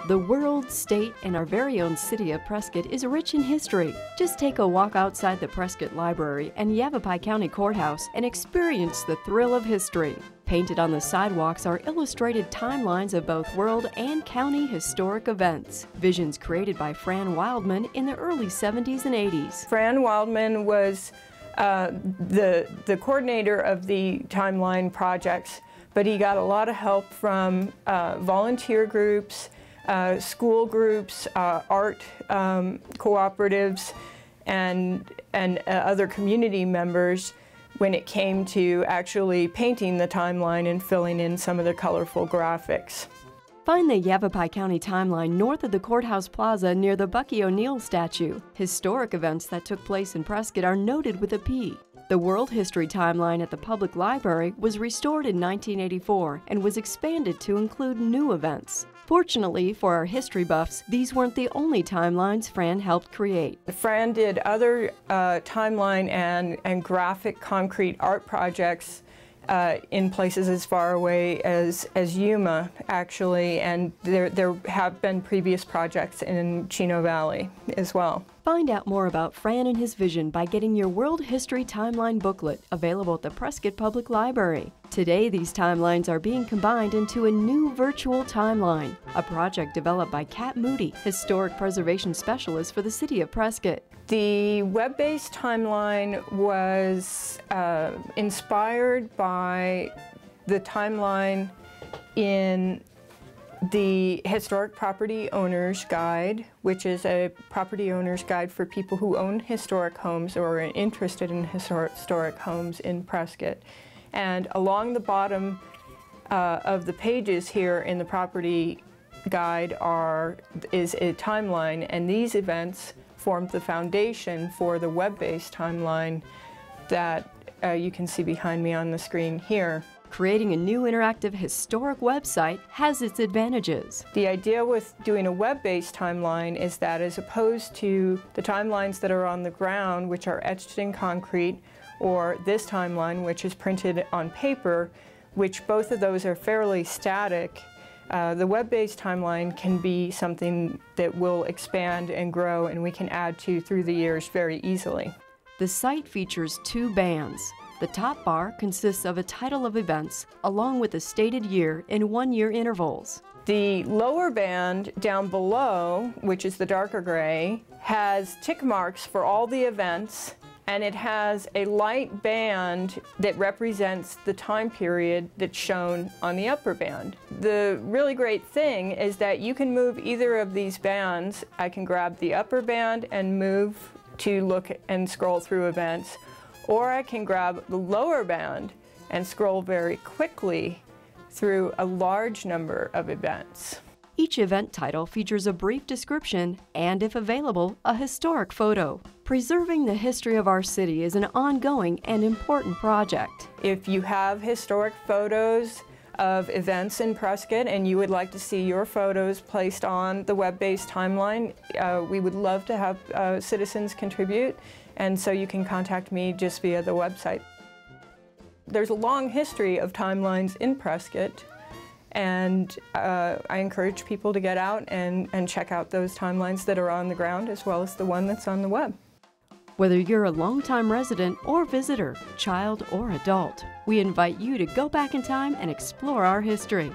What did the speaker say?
The world, state, and our very own city of Prescott is rich in history. Just take a walk outside the Prescott Library and Yavapai County Courthouse and experience the thrill of history. Painted on the sidewalks are illustrated timelines of both world and county historic events. Visions created by Fran Wildman in the early 70s and 80s. Fran Wildman was the coordinator of the timeline projects, but he got a lot of help from volunteer groups, school groups, art cooperatives, and other community members when it came to actually painting the timeline and filling in some of the colorful graphics. Find the Yavapai County timeline north of the Courthouse Plaza near the Bucky O'Neill statue. Historic events that took place in Prescott are noted with a P. The World History Timeline at the Public Library was restored in 1984 and was expanded to include new events. Fortunately for our history buffs, these weren't the only timelines Fran helped create. Fran did other timeline and graphic concrete art projects in places as far away as Yuma, actually, and there have been previous projects in Chino Valley as well. Find out more about Fran and his vision by getting your World History Timeline booklet, available at the Prescott Public Library. Today, these timelines are being combined into a new virtual timeline, a project developed by Kat Moody, Historic Preservation Specialist for the City of Prescott. The web-based timeline was inspired by the timeline in the Historic Property Owner's Guide, which is a property owner's guide for people who own historic homes or are interested in historic homes in Prescott. And along the bottom of the pages here in the property guide is a timeline, and these events formed the foundation for the web-based timeline that you can see behind me on the screen here. Creating a new interactive historic website has its advantages. The idea with doing a web-based timeline is that, as opposed to the timelines that are on the ground, which are etched in concrete, or this timeline, which is printed on paper, which both of those are fairly static, the web-based timeline can be something that will expand and grow, and we can add to through the years very easily. The site features two bands. The top bar consists of a title of events, along with a stated year in one-year intervals. The lower band down below, which is the darker gray, has tick marks for all the events, and it has a light band that represents the time period that's shown on the upper band. The really great thing is that you can move either of these bands. I can grab the upper band and move to look and scroll through events, or I can grab the lower band and scroll very quickly through a large number of events. Each event title features a brief description and, if available, a historic photo. Preserving the history of our city is an ongoing and important project. If you have historic photos of events in Prescott and you would like to see your photos placed on the web-based timeline, we would love to have citizens contribute, and so you can contact me just via the website. There's a long history of timelines in Prescott, and I encourage people to get out and check out those timelines that are on the ground as well as the one that's on the web. Whether you're a longtime resident or visitor, child or adult, we invite you to go back in time and explore our history.